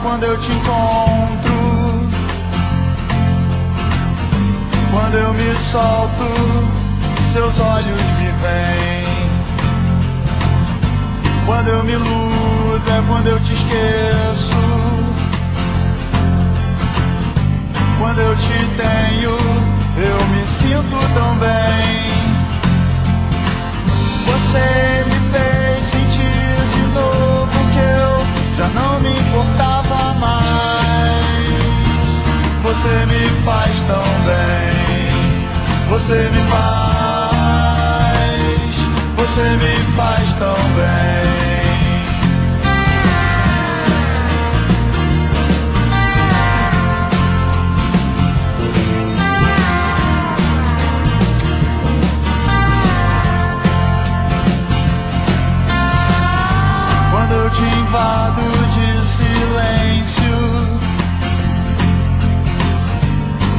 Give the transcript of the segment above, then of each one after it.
quando eu te encontro. Quando eu me solto, seus olhos me veem. Quando eu me iludo é quando eu te esqueço. Quando eu te tenho, eu me sinto tão bem. Você me fez sentir de novo que eu já não me importava mais. Você me faz tão bem. Você me faz tão bem. Quando eu te invado de silêncio,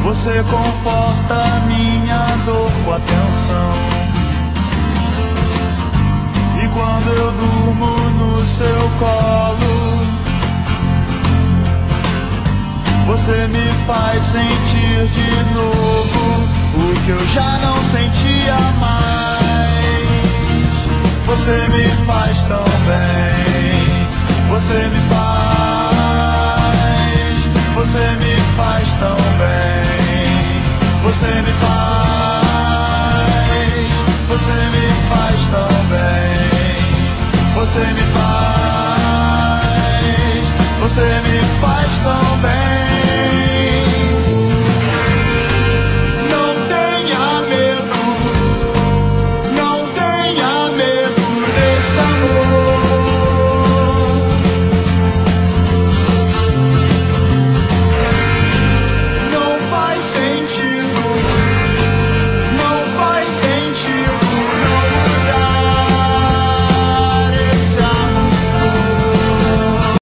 você conforta minha dor com atenção. E quando eu durmo no seu colo, você me faz sentir de novo o que eu já não sentia mais. Você me faz tão bem. Você me faz tão bem. Você me faz tão bem. Você me faz.